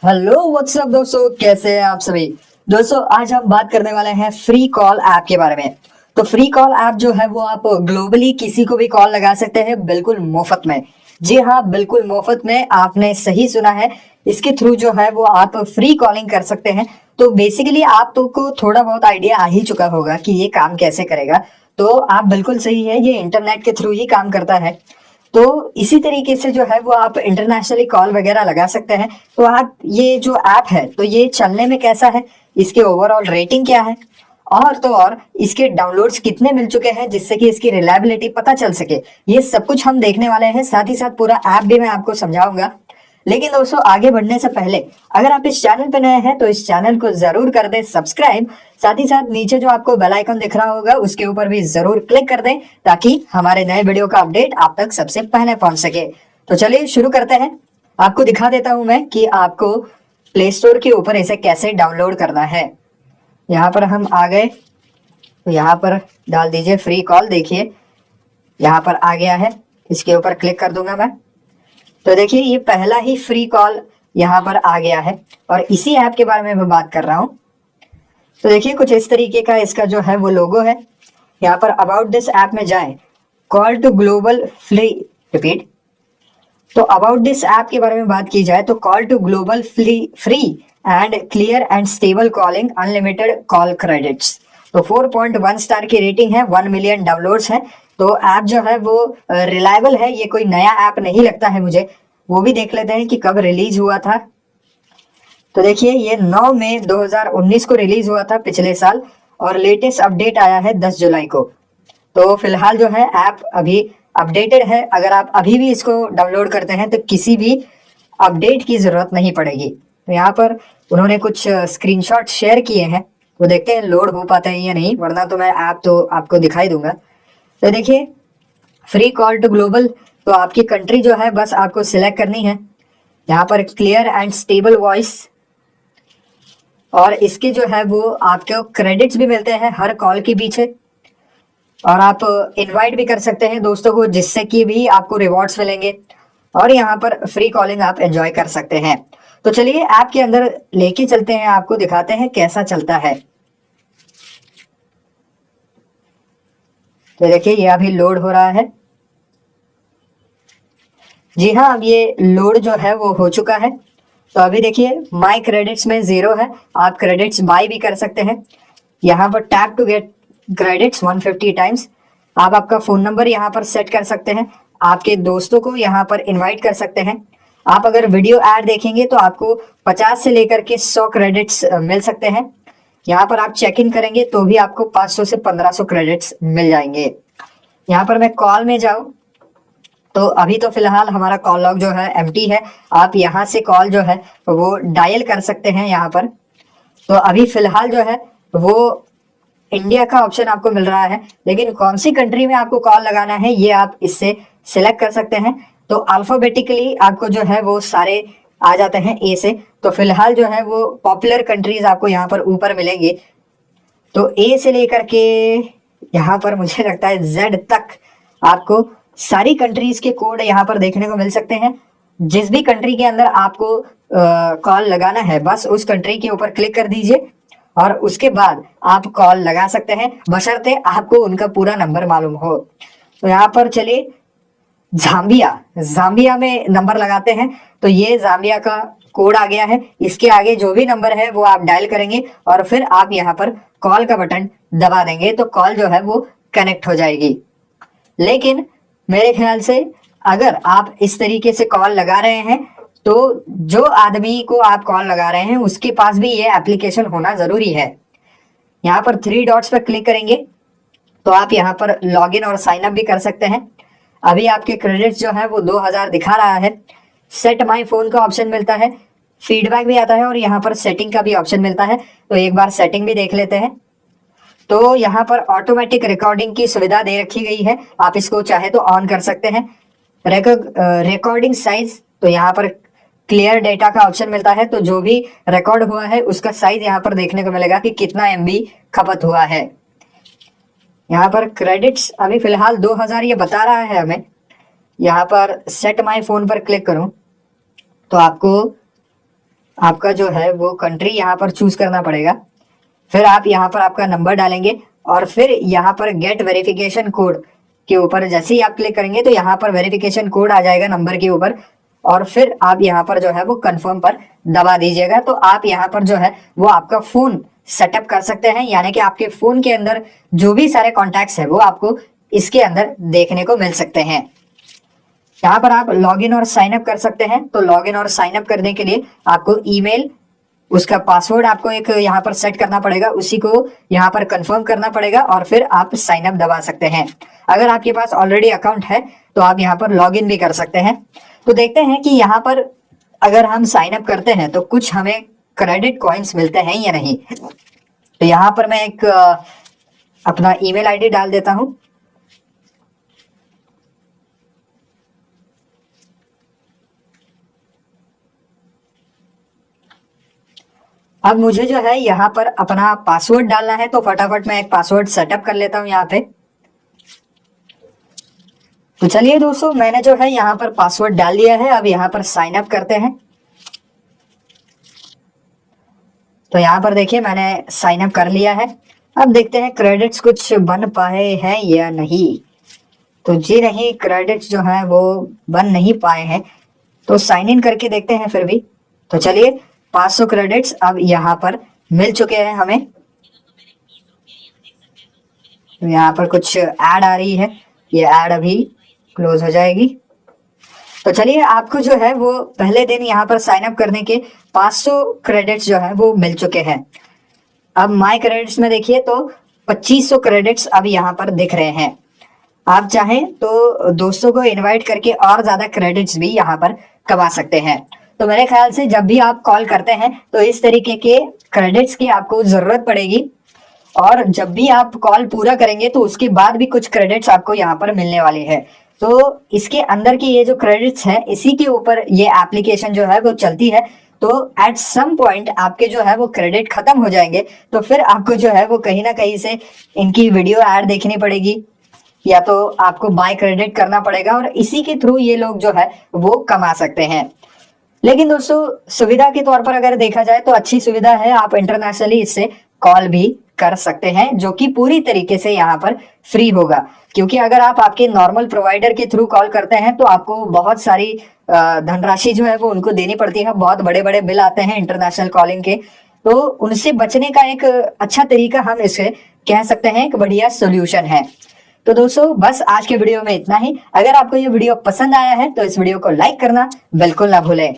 Hello what's up दोस्तों, कैसे हैं आप सभी। दोस्तों आज हम बात करने वाले हैं फ्री कॉल ऐप के बारे में। तो फ्री कॉल ऐप जो है वो आप ग्लोबली किसी को भी कॉल लगा सकते हैं बिल्कुल मुफ्त में। जी हाँ, बिल्कुल मुफ्त में, आपने सही सुना है। इसके थ्रू जो है वो आप फ्री कॉलिंग कर सकते हैं। तो बेसिकली आपको थोड़ा बहुत आइडिया आ ही चुका होगा कि ये काम कैसे करेगा। तो आप बिल्कुल सही है, ये इंटरनेट के थ्रू ही काम करता है। तो इसी तरीके से जो है वो आप इंटरनेशनली कॉल वगैरह लगा सकते हैं। तो आप ये जो ऐप है तो ये चलने में कैसा है, इसके ओवरऑल रेटिंग क्या है, और तो और इसके डाउनलोड्स कितने मिल चुके हैं जिससे कि इसकी रिलायबिलिटी पता चल सके, ये सब कुछ हम देखने वाले हैं। साथ ही साथ पूरा ऐप भी मैं आपको समझाऊंगा। लेकिन दोस्तों आगे बढ़ने से पहले अगर आप इस चैनल पे नए हैं तो इस चैनल को जरूर कर दें सब्सक्राइब। साथ ही साथ नीचे जो आपको बेल आइकन दिख रहा होगा उसके ऊपर भी जरूर क्लिक कर दें ताकि हमारे नए वीडियो का अपडेट आप तक सबसे पहले पहुंच सके। तो चलिए शुरू करते हैं। आपको दिखा देता हूं मैं कि आपको प्ले स्टोर के ऊपर इसे कैसे डाउनलोड करना है। यहाँ पर हम आ गए तो यहाँ पर डाल दीजिए फ्री कॉल। देखिए यहाँ पर आ गया है, इसके ऊपर क्लिक कर दूंगा मैं। तो देखिए ये पहला ही फ्री कॉल यहाँ पर आ गया है और इसी ऐप के बारे में मैं बात कर रहा हूँ। तो देखिए कुछ इस तरीके का इसका जो है वो लोगो है। यहाँ पर अबाउट दिस ऐप में जाएं, call to global free, repeat. तो अबाउट दिस ऐप के बारे में बात की जाए तो call to global free and clear and stable calling, unlimited call credits. तो 4.1 स्टार की रेटिंग है, 1 मिलियन डाउनलोड्स है। तो ऐप जो है वो रिलायबल है, ये कोई नया ऐप नहीं लगता है मुझे। वो भी देख लेते हैं कि कब रिलीज हुआ था। तो देखिए ये 9 मई 2019 को रिलीज हुआ था, पिछले साल। और लेटेस्ट अपडेट आया है 10 जुलाई को। तो फिलहाल जो है ऐप अभी अपडेटेड है। अगर आप अभी भी इसको डाउनलोड करते हैं तो किसी भी अपडेट की जरूरत नहीं पड़ेगी। तो यहाँ पर उन्होंने कुछ स्क्रीनशॉट शेयर किए हैं, वो देखते हैं लोड हो पाते हैं या नहीं, वरना तो मैं ऐप तो आपको दिखाई दूंगा। तो देखिए फ्री कॉल टू ग्लोबल, तो आपकी कंट्री जो है बस आपको सिलेक्ट करनी है। यहाँ पर क्लियर एंड स्टेबल वॉइस, और इसके जो है वो आपको क्रेडिट्स भी मिलते हैं हर कॉल के पीछे। और आप इनवाइट भी कर सकते हैं दोस्तों को, जिससे कि भी आपको रिवॉर्ड्स मिलेंगे। और यहाँ पर फ्री कॉलिंग आप एंजॉय कर सकते हैं। तो चलिए ऐप के अंदर लेके चलते हैं, आपको दिखाते हैं कैसा चलता है। तो देखिए ये अभी लोड हो रहा है। जी हाँ, अब ये लोड जो है वो हो चुका है। तो अभी देखिए माई क्रेडिट्स में 0 है, आप क्रेडिट्स बाय भी कर सकते हैं। यहाँ पर tap to get credits 150 times. आप आपका फोन नंबर यहाँ पर सेट कर सकते हैं, आपके दोस्तों को यहाँ पर इनवाइट कर सकते हैं। आप अगर वीडियो ऐड देखेंगे तो आपको 50 से लेकर के 100 क्रेडिट्स मिल सकते हैं। यहाँ पर आप चेक इन करेंगे तो भी आपको 500 से 1500 क्रेडिट्स मिल जाएंगे। यहाँ पर मैं कॉल में जाऊँ तो अभी तो फिलहाल हमारा कॉल लॉग जो है एम्प्टी है। आप यहाँ से कॉल जो है वो डायल कर सकते हैं यहाँ पर। तो अभी फिलहाल जो है वो इंडिया का ऑप्शन आपको मिल रहा है, लेकिन कौन सी कंट्री में आपको कॉल लगाना है ये आप इससे सिलेक्ट कर सकते हैं। तो अल्फाबेटिकली आपको जो है वो सारे आ जाते हैं ए से। तो फिलहाल जो है वो पॉपुलर कंट्रीज आपको यहाँ पर ऊपर मिलेंगे। तो ए से लेकर के यहाँ पर मुझे लगता है जेड तक आपको सारी कंट्रीज के कोड यहाँ पर देखने को मिल सकते हैं। जिस भी कंट्री के अंदर आपको कॉल लगाना है बस उस कंट्री के ऊपर क्लिक कर दीजिए और उसके बाद आप कॉल लगा सकते हैं, बशर्ते आपको उनका पूरा नंबर मालूम हो। तो यहाँ पर चलिए जाम्बिया में नंबर लगाते हैं। तो ये जाम्बिया का कोड आ गया है, इसके आगे जो भी नंबर है वो आप डायल करेंगे और फिर आप यहाँ पर कॉल का बटन दबा देंगे तो कॉल जो है वो कनेक्ट हो जाएगी। लेकिन मेरे ख्याल से अगर आप इस तरीके से कॉल लगा रहे हैं तो जो आदमी को आप कॉल लगा रहे हैं उसके पास भी ये एप्लीकेशन होना जरूरी है। यहाँ पर 3 डॉट्स पर क्लिक करेंगे तो आप यहाँ पर लॉगिन और साइन अप भी कर सकते हैं। अभी आपके क्रेडिट्स जो है वो 2000 दिखा रहा है। सेट माई फोन का ऑप्शन मिलता है, फीडबैक भी आता है और यहाँ पर सेटिंग का भी ऑप्शन मिलता है। तो एक बार सेटिंग भी देख लेते हैं। तो यहाँ पर ऑटोमेटिक रिकॉर्डिंग की सुविधा दे रखी गई है, आप इसको चाहे तो ऑन कर सकते हैं। रिकॉर्डिंग साइज, तो यहाँ पर क्लियर डेटा का ऑप्शन मिलता है। तो जो भी रिकॉर्ड हुआ है उसका साइज यहाँ पर देखने को मिलेगा कि कितना MB खपत हुआ है। यहाँ पर क्रेडिट्स अभी फिलहाल 2000 ये बता रहा है हमें। यहाँ पर सेट माई फोन पर क्लिक करूं तो आपको आपका जो है वो कंट्री यहाँ पर चूज करना पड़ेगा। फिर आप यहाँ पर आपका नंबर डालेंगे और फिर यहाँ पर गेट वेरिफिकेशन कोड के ऊपर जैसे ही आप क्लिक करेंगे तो यहाँ पर वेरिफिकेशन कोड आ जाएगा नंबर के ऊपर, और फिर आप यहाँ पर जो है वो कंफर्म पर दबा दीजिएगा। तो आप यहाँ पर जो है वो आपका फोन सेटअप कर सकते हैं, यानी कि आपके फोन के अंदर जो भी सारे कॉन्टैक्ट्स है वो आपको इसके अंदर देखने को मिल सकते हैं। यहाँ पर आप लॉगिन और साइन अप कर सकते हैं। तो लॉगिन और साइन अप करने के लिए आपको ईमेल, उसका पासवर्ड आपको एक यहाँ पर सेट करना पड़ेगा, उसी को यहाँ पर कंफर्म करना पड़ेगा और फिर आप साइन अप दबा सकते हैं। अगर आपके पास ऑलरेडी अकाउंट है तो आप यहाँ पर लॉगिन भी कर सकते हैं। तो देखते हैं कि यहाँ पर अगर हम साइन अप करते हैं तो कुछ हमें क्रेडिट कॉइन्स मिलते हैं या नहीं। तो यहाँ पर मैं एक अपना ईमेल आईडी डाल देता हूं। अब मुझे जो है यहाँ पर अपना पासवर्ड डालना है, तो फटाफट मैं एक पासवर्ड सेटअप कर लेता हूँ यहाँ पे। तो चलिए दोस्तों, मैंने जो है यहाँ पर पासवर्ड डाल दिया है। अब यहाँ पर साइन अप करते हैं। तो यहाँ पर देखिए मैंने साइन अप कर लिया है। अब देखते हैं क्रेडिट्स कुछ बन पाए हैं या नहीं। तो जी नहीं, क्रेडिट्स जो है वो बन नहीं पाए हैं। तो साइन इन करके देखते हैं फिर भी। तो चलिए 500 क्रेडिट्स अब यहाँ पर मिल चुके हैं हमें। तो यहाँ पर कुछ ऐड आ रही है, ये ऐड अभी क्लोज हो जाएगी। तो चलिए, आपको जो है वो पहले दिन यहाँ पर साइन अप करने के 500 क्रेडिट्स जो है वो मिल चुके हैं। अब माय क्रेडिट्स में देखिए तो 2500 क्रेडिट्स अब यहाँ पर दिख रहे हैं। आप चाहें तो दोस्तों को इनवाइट करके और ज्यादा क्रेडिट्स भी यहाँ पर कमा सकते हैं। तो मेरे ख्याल से जब भी आप कॉल करते हैं तो इस तरीके के क्रेडिट्स की आपको जरूरत पड़ेगी, और जब भी आप कॉल पूरा करेंगे तो उसके बाद भी कुछ क्रेडिट्स आपको यहाँ पर मिलने वाले हैं। तो इसके अंदर की ये जो क्रेडिट्स है, इसी के ऊपर ये एप्लीकेशन जो है वो चलती है। तो एट सम पॉइंट आपके जो है वो क्रेडिट खत्म हो जाएंगे, तो फिर आपको जो है वो कहीं ना कहीं से इनकी वीडियो ऐड देखनी पड़ेगी, या तो आपको बाय क्रेडिट करना पड़ेगा, और इसी के थ्रू ये लोग जो है वो कमा सकते हैं। लेकिन दोस्तों, सुविधा के तौर पर अगर देखा जाए तो अच्छी सुविधा है। आप इंटरनेशनली इससे कॉल भी कर सकते हैं, जो कि पूरी तरीके से यहाँ पर फ्री होगा। क्योंकि अगर आप आपके नॉर्मल प्रोवाइडर के थ्रू कॉल करते हैं तो आपको बहुत सारी धनराशि जो है वो उनको देनी पड़ती है। बहुत बड़े बड़े बिल आते हैं इंटरनेशनल कॉलिंग के। तो उनसे बचने का एक अच्छा तरीका हम इसे कह सकते हैं, एक बढ़िया सोल्यूशन है। तो दोस्तों, बस आज के वीडियो में इतना ही। अगर आपको ये वीडियो पसंद आया है तो इस वीडियो को लाइक करना बिल्कुल ना भूलें।